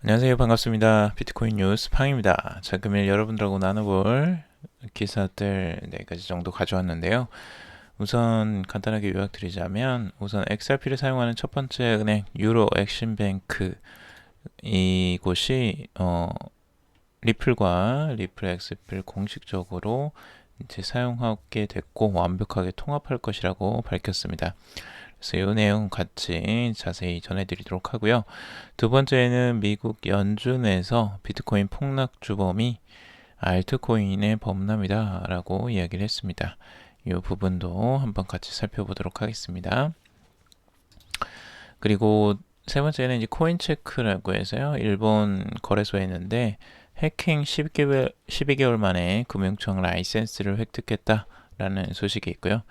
안녕하세요. 반갑습니다. 비트코인 뉴스 팡입니다. 자, 금일 여러분들하고 나눠볼 기사들 4가지 정도 가져왔는데요. 우선 간단하게 요약드리자면 우선 XRP를 사용하는 첫 번째 은행 유로 액션뱅크, 이곳이 리플과 리플 XRP를 공식적으로 이제 사용하게 됐고 완벽하게 통합할 것이라고 밝혔습니다. 그래서 이 내용 같이 자세히 전해드리도록 하고요. 두 번째는 미국 연준에서 비트코인 폭락 주범이 알트코인의 범람이다 라고 이야기를 했습니다. 이 부분도 한번 같이 살펴보도록 하겠습니다. 그리고 세 번째는 이제 코인체크라고 해서요. 일본 거래소에 있는데 해킹 12개월 만에 금융청 라이센스를 획득했다라는 소식이 있고요.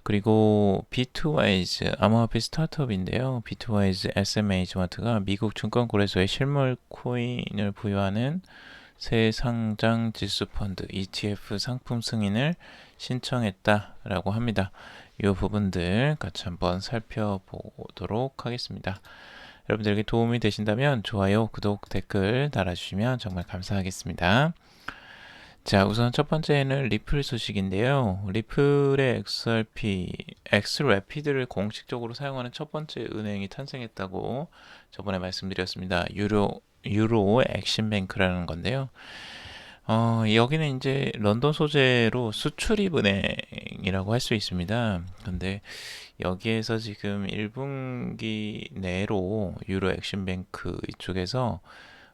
그리고 비트와이즈, 암호화폐 스타트업인데요. 비트와이즈 SMA지마트가 미국 증권거래소에 실물 코인을 보유하는 새 상장 지수 펀드 ETF 상품 승인을 신청했다라고 합니다. 이 부분들 같이 한번 살펴보도록 하겠습니다. 여러분들에게 도움이 되신다면 좋아요, 구독, 댓글 달아주시면 정말 감사하겠습니다. 자, 우선 첫 번째는 리플 소식인데요. 리플의 XRP, 엑스래피드를 공식적으로 사용하는 첫 번째 은행이 탄생했다고 저번에 말씀드렸습니다. 유로 액션뱅크라는 건데요. 여기는 이제 런던 소재로 수출입 은행이라고 할 수 있습니다. 근데 여기에서 지금 1분기 내로 유로 액션뱅크 이쪽에서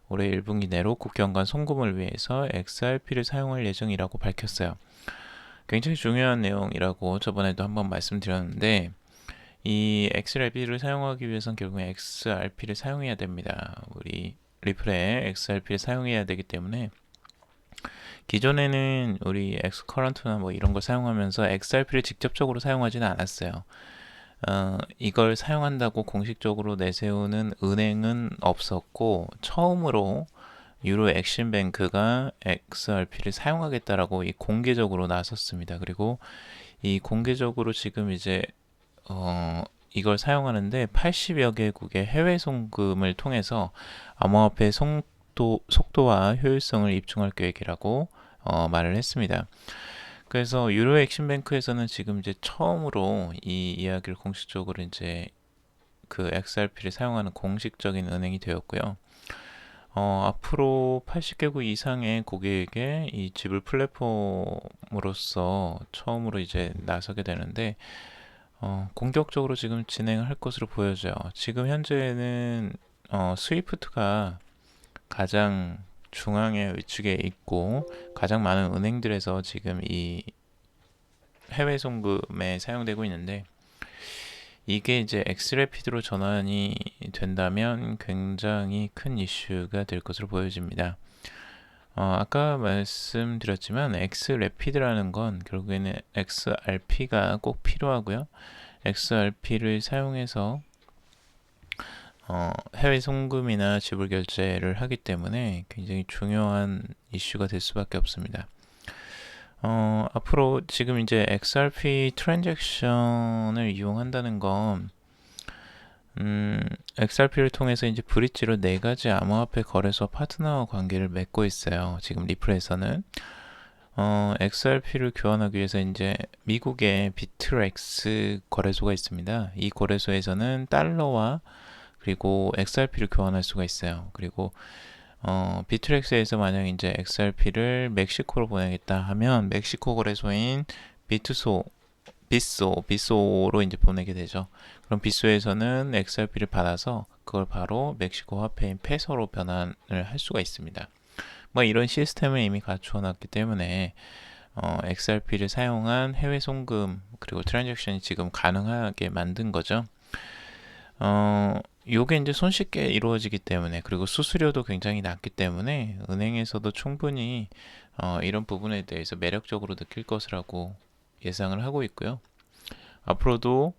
올해 1분기 내로 국경 간 송금을 위해서 XRP를 사용할 예정이라고 밝혔어요. 굉장히 중요한 내용이라고 저번에도 한번 말씀드렸는데 이 XRP를 사용하기 위해서는 결국 XRP를 사용해야 됩니다. 우리 리플에 XRP를 사용해야 되기 때문에 기존에는 우리 엑스커런트나 뭐 이런 걸 사용하면서 XRP를 직접적으로 사용하지는 않았어요. 이걸 사용한다고 공식적으로 내세우는 은행은 없었고 처음으로 유로 액션뱅크가 XRP를 사용하겠다라고 공개적으로 나섰습니다. 그리고 이 공개적으로 지금 이제 이걸 사용하는데 80여 개국의 해외 송금을 통해서 암호화폐 속도와 효율성을 입증할 계획이라고 말을 했습니다. 그래서 유로 액션뱅크에서는 지금 이제 처음으로 이 이야기를 공식적으로 이제 그 XRP를 사용하는 공식적인 은행이 되었고요. 앞으로 80개국 이상의 고객에게 이 지불 플랫폼으로서 처음으로 이제 나서게 되는데 공격적으로 지금 진행을 할 것으로 보여져요. 지금 현재는 스위프트가 가장 중앙에 위치해 있고 가장 많은 은행들에서 지금 이 해외 송금에 사용되고 있는데 이게 이제 엑스래피드로 전환이 된다면 굉장히 큰 이슈가 될 것으로 보여집니다. 아까 말씀드렸지만 엑스래피드라는 건 결국에는 XRP가 꼭 필요하고요. XRP를 사용해서 해외 송금이나 지불 결제를 하기 때문에 굉장히 중요한 이슈가 될 수밖에 없습니다. 앞으로 지금 이제 XRP 트랜잭션을 이용한다는 건 XRP를 통해서 이제 브릿지로 4가지 암호화폐 거래소 파트너 관계를 맺고 있어요. 지금 리플에서는 XRP를 교환하기 위해서 이제 미국의 비트렉스 거래소가 있습니다. 이 거래소에서는 달러와 그리고 XRP를 교환할 수가 있어요. 그리고 비트렉스에서 만약 이제 XRP를 멕시코로 보내겠다 하면 멕시코 거래소인 비소로 이제 보내게 되죠. 그럼 비소에서는 XRP를 받아서 그걸 바로 멕시코 화폐인 페소로 변환을 할 수가 있습니다. 뭐 이런 시스템을 이미 갖추어 놨기 때문에 XRP를 사용한 해외 송금 그리고 트랜잭션이 지금 가능하게 만든 거죠. 요게 이제 손쉽게 이루어지기 때문에 그리고 수수료도 굉장히 낮기 때문에 은행에서도 충분히 이런 부분에 대해서 매력적으로 느낄 것이라고 예상을 하고 있고요. 앞으로도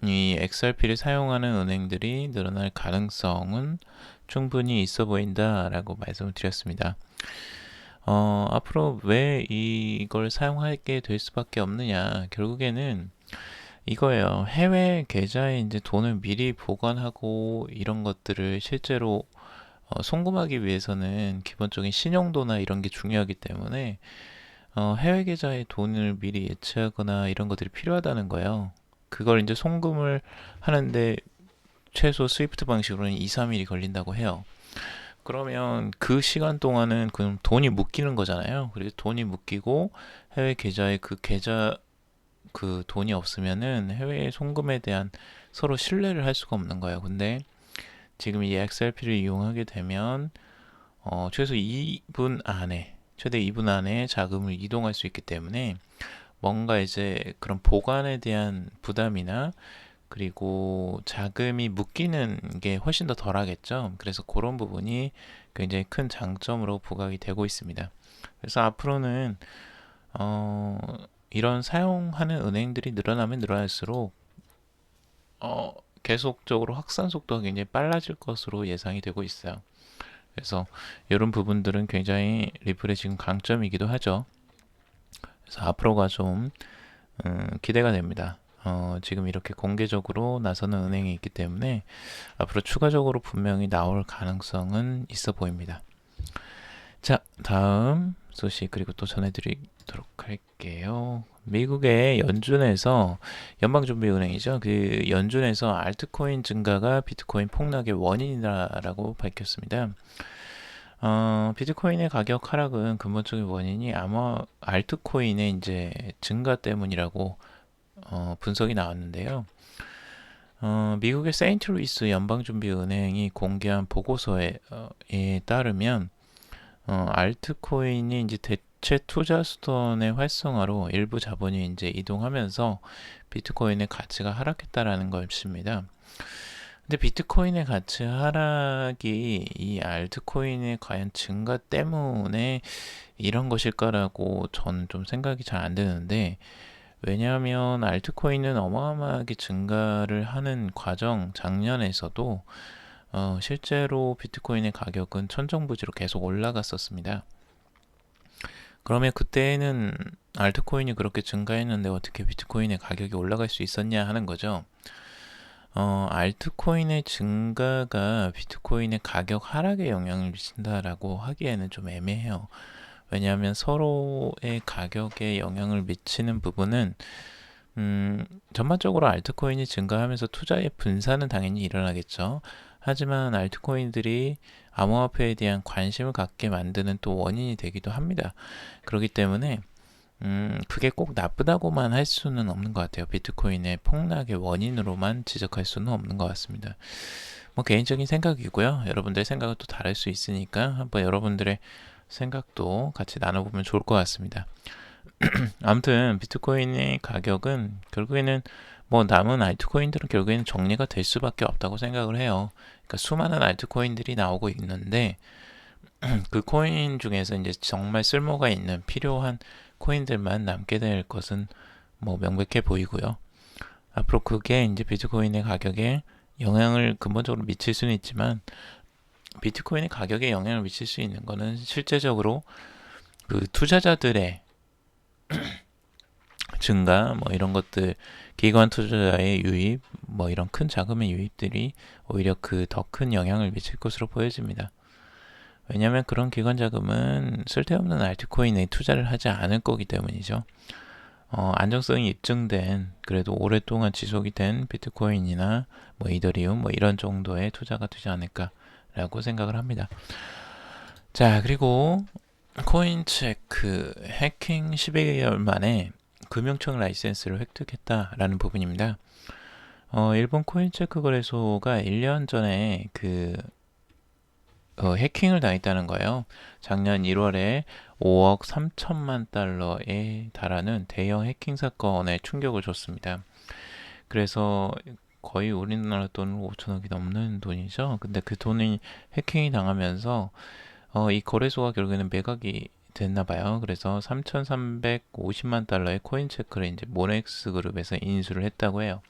이 XRP를 사용하는 은행들이 늘어날 가능성은 충분히 있어 보인다라고 말씀을 드렸습니다. 앞으로 왜 이걸 사용하게 될 수밖에 없느냐? 결국에는 이거예요. 해외 계좌에 이제 돈을 미리 보관하고 이런 것들을 실제로 송금하기 위해서는 기본적인 신용도나 이런 게 중요하기 때문에 해외 계좌에 돈을 미리 예치하거나 이런 것들이 필요하다는 거예요. 그걸 이제 송금을 하는데 최소 스위프트 방식으로는 2, 3일이 걸린다고 해요. 그러면 그 시간 동안은 그럼 돈이 묶이는 거잖아요. 그래서 돈이 묶이고 해외 계좌에 그 계좌 그 돈이 없으면은 해외 송금에 대한 서로 신뢰를 할 수가 없는 거예요. 근데 지금 이 XRP를 이용하게 되면 최소 2분 안에 최대 2분 안에 자금을 이동할 수 있기 때문에 뭔가 이제 그런 보관에 대한 부담이나 그리고 자금이 묶이는 게 훨씬 더 덜하겠죠. 그래서 그런 부분이 굉장히 큰 장점으로 부각이 되고 있습니다. 그래서 앞으로는 어, 이런 사용하는 은행들이 늘어나면 늘어날수록 계속적으로 확산 속도가 굉장히 빨라질 것으로 예상이 되고 있어요. 그래서 이런 부분들은 굉장히 리플의 지금 강점이기도 하죠. 그래서 앞으로가 좀 기대가 됩니다. 지금 이렇게 공개적으로 나서는 은행이 있기 때문에 앞으로 추가적으로 분명히 나올 가능성은 있어 보입니다. 자, 다음 소식 그리고 또 전해드리도록 할게요. 미국의 연준에서 연방준비은행이죠. 그 연준에서 알트코인 증가가 비트코인 폭락의 원인이라고 밝혔습니다. 비트코인의 가격 하락은 근본적인 원인이 아마 알트코인의 이제 증가 때문이라고 분석이 나왔는데요. 미국의 세인트루이스 연방준비은행이 공개한 보고서에 따르면 알트코인이 이제 대체 투자 수단의 활성화로 일부 자본이 이제 이동하면서 비트코인의 가치가 하락했다라는 것입니다. 근데 비트코인의 가치 하락이 이 알트코인의 과연 증가 때문에 이런 것일까라고 저는 좀 생각이 잘 안 되는데, 왜냐하면 알트코인은 어마어마하게 증가를 하는 과정 작년에서도 실제로 비트코인의 가격은 천정부지로 계속 올라갔었습니다. 그러면 그때는 알트코인이 그렇게 증가했는데 어떻게 비트코인의 가격이 올라갈 수 있었냐 하는 거죠. 알트코인의 증가가 비트코인의 가격 하락에 영향을 미친다라고 하기에는 좀 애매해요. 왜냐하면 서로의 가격에 영향을 미치는 부분은 전반적으로 알트코인이 증가하면서 투자의 분산은 당연히 일어나겠죠. 하지만 알트코인들이 암호화폐에 대한 관심을 갖게 만드는 또 원인이 되기도 합니다. 그렇기 때문에 그게 꼭 나쁘다고만 할 수는 없는 것 같아요. 비트코인의 폭락의 원인으로만 지적할 수는 없는 것 같습니다. 뭐 개인적인 생각이고요. 여러분들의 생각은 또 다를 수 있으니까 한번 여러분들의 생각도 같이 나눠보면 좋을 것 같습니다. 아무튼 비트코인의 가격은 결국에는 뭐 남은 알트코인들은 결국에는 정리가 될 수밖에 없다고 생각을 해요. 그러니까 수많은 알트코인들이 나오고 있는데 그 코인 중에서 이제 정말 쓸모가 있는 필요한 코인들만 남게 될 것은 뭐 명백해 보이고요. 앞으로 그게 이제 비트코인의 가격에 영향을 근본적으로 미칠 수는 있지만 비트코인의 가격에 영향을 미칠 수 있는 거는 실제적으로 그 투자자들의 증가 뭐 이런 것들 기관 투자자의 유입 뭐 이런 큰 자금의 유입들이 오히려 그 더 큰 영향을 미칠 것으로 보여집니다. 왜냐하면 그런 기관 자금은 쓸데없는 알트코인에 투자를 하지 않을 거기 때문이죠. 안정성이 입증된 그래도 오랫동안 지속이 된 비트코인이나 뭐 이더리움 뭐 이런 정도의 투자가 되지 않을까라고 생각을 합니다. 자, 그리고 코인체크 해킹 12개월 만에 금융청 라이센스를 획득했다라는 부분입니다. 일본 코인체크 거래소가 1년 전에 해킹을 당했다는 거예요. 작년 1월에 5억 3천만 달러에 달하는 대형 해킹 사건에 충격을 줬습니다. 그래서 거의 우리나라 돈 5천억이 넘는 돈이죠. 근데 그 돈이 해킹이 당하면서 이 거래소가 결국에는 매각이 됐나 봐요. 그래서 3,350만 달러의 코인체크를 이제 모넥스 그룹에서 인수를 했다고 해요.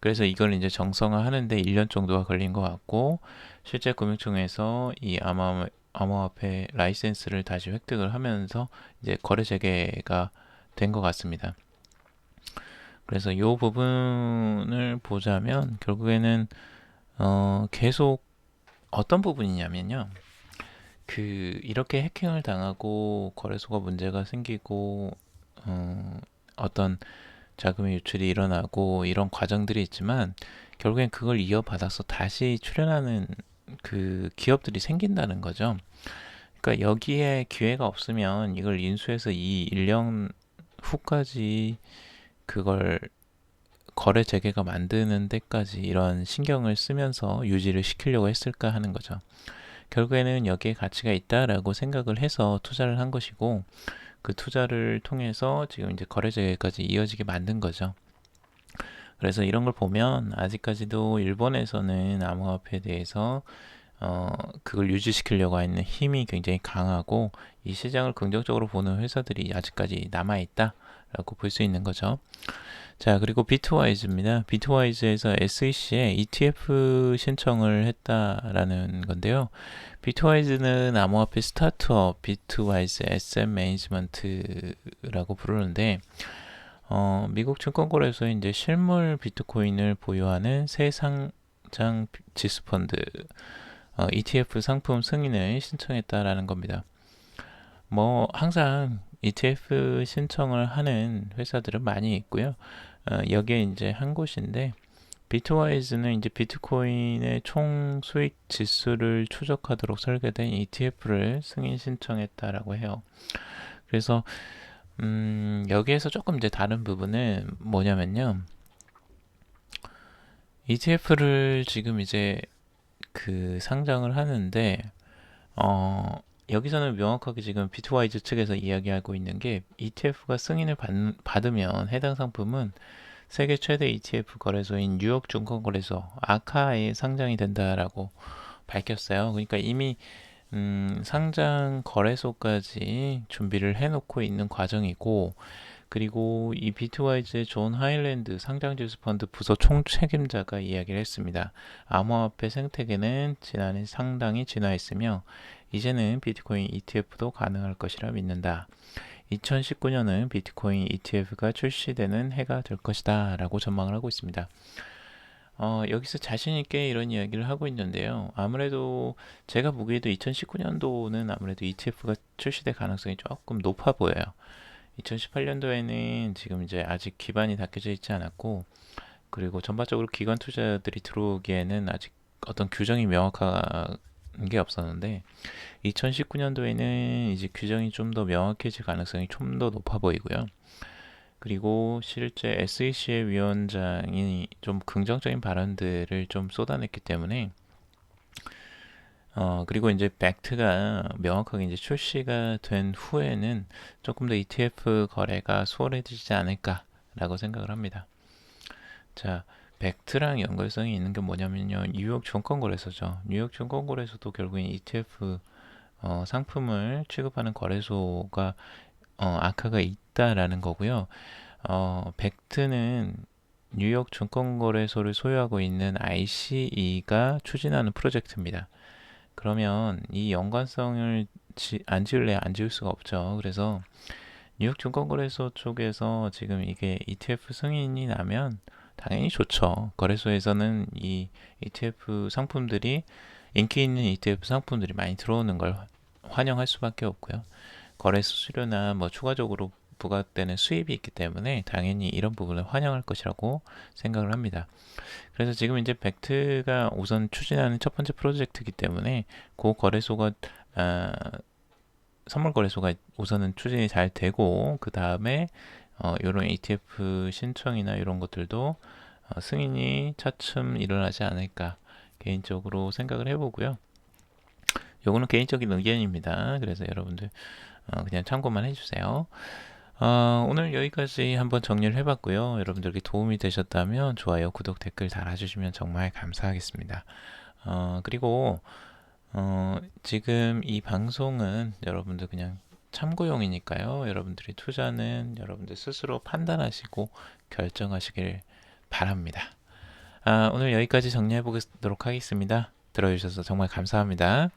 그래서 이걸 이제 정상화하는데 1년 정도가 걸린 것 같고 실제 금융청에서 이 암호화폐 라이센스를 다시 획득을 하면서 이제 거래 재개가 된 것 같습니다. 그래서 이 부분을 보자면 결국에는 계속 어떤 부분이냐면요. 이렇게 해킹을 당하고 거래소가 문제가 생기고 어떤 자금의 유출이 일어나고 이런 과정들이 있지만 결국엔 그걸 이어받아서 다시 출연하는 그 기업들이 생긴다는 거죠. 그러니까 여기에 기회가 없으면 이걸 인수해서 이 1년 후까지 그걸 거래 재개가 만드는 데까지 이런 신경을 쓰면서 유지를 시키려고 했을까 하는 거죠. 결국에는 여기에 가치가 있다라고 생각을 해서 투자를 한 것이고 그 투자를 통해서 지금 이제 거래 재개까지 이어지게 만든 거죠. 그래서 이런 걸 보면 아직까지도 일본에서는 암호화폐에 대해서 그걸 유지시키려고 하는 힘이 굉장히 강하고 이 시장을 긍정적으로 보는 회사들이 아직까지 남아있다라고 볼 수 있는 거죠. 자, 그리고 비트와이즈입니다. 비트와이즈에서 SEC에 ETF 신청을 했다라는 건데요. 비트와이즈는 암호화폐 스타트업 비트와이즈 SM 매니지먼트라고 부르는데 미국 증권거래소에 이제 실물 비트코인을 보유하는 새 상장 지수펀드 ETF 상품 승인을 신청했다라는 겁니다. 뭐 항상 ETF 신청을 하는 회사들은 많이 있고요. 여기에 이제 한 곳인데 비트와이즈는 이제 비트코인의 총 수익 지수를 추적하도록 설계된 ETF를 승인 신청했다라고 해요. 그래서 여기에서 조금 이제 다른 부분은 뭐냐면요. ETF를 지금 이제 그 상장을 하는데 여기서는 명확하게 지금 비트와이즈 측에서 이야기하고 있는 게 ETF가 승인을 받으면 해당 상품은 세계 최대 ETF 거래소인 뉴욕 증권거래소 아카에 상장이 된다라고 밝혔어요. 그러니까 이미 상장 거래소까지 준비를 해놓고 있는 과정이고 그리고 이 비트와이즈의 존 하일랜드 상장지수 펀드 부서 총책임자가 이야기를 했습니다. 암호화폐 생태계는 지난해 상당히 진화했으며 이제는 비트코인 ETF도 가능할 것이라 믿는다. 2019년은 비트코인 ETF가 출시되는 해가 될 것이다 라고 전망을 하고 있습니다. 여기서 자신있게 이런 이야기를 하고 있는데요. 아무래도 제가 보기에도 2019년도는 아무래도 ETF가 출시될 가능성이 조금 높아 보여요. 2018년도에는 지금 이제 아직 기반이 닦여져 있지 않았고, 그리고 전반적으로 기관 투자들이 들어오기에는 아직 어떤 규정이 명확한 게 없었는데, 2019년도에는 이제 규정이 좀 더 명확해질 가능성이 좀 더 높아 보이고요. 그리고 실제 SEC의 위원장이 좀 긍정적인 발언들을 좀 쏟아냈기 때문에 그리고 이제 팩트가 명확하게 이제 출시가 된 후에는 조금 더 ETF 거래가 수월해지지 않을까라고 생각을 합니다. 자, 팩트랑 연관성이 있는 게 뭐냐면요. 뉴욕 증권거래소죠. 뉴욕 증권거래소도 결국엔 ETF 상품을 취급하는 거래소가 아카가 있다라는 거고요. 벡트는 뉴욕 증권거래소를 소유하고 있는 ICE가 추진하는 프로젝트입니다. 그러면 이 연관성을 안 지을래 안 지을 수가 없죠. 그래서 뉴욕 증권거래소 쪽에서 지금 이게 ETF 승인이 나면 당연히 좋죠. 거래소에서는 이 ETF 상품들이 인기 있는 ETF 상품들이 많이 들어오는 걸 환영할 수밖에 없고요. 거래 수수료나 뭐 추가적으로 부과되는 수입이 있기 때문에 당연히 이런 부분을 환영할 것이라고 생각을 합니다. 그래서 지금 이제 벡트가 우선 추진하는 첫 번째 프로젝트이기 때문에 그 거래소가 선물 거래소가 우선은 추진이 잘 되고 그 다음에 이런 ETF 신청이나 이런 것들도 승인이 차츰 일어나지 않을까 개인적으로 생각을 해보고요. 요거는 개인적인 의견입니다. 그래서 여러분들 그냥 참고만 해주세요. 오늘 여기까지 한번 정리를 해봤고요. 여러분들께 도움이 되셨다면 좋아요, 구독, 댓글 달아주시면 정말 감사하겠습니다. 그리고 지금 이 방송은 여러분들 그냥 참고용이니까요. 여러분들이 투자는 여러분들 스스로 판단하시고 결정하시길 바랍니다. 오늘 여기까지 정리해 보도록 하겠습니다. 들어주셔서 정말 감사합니다.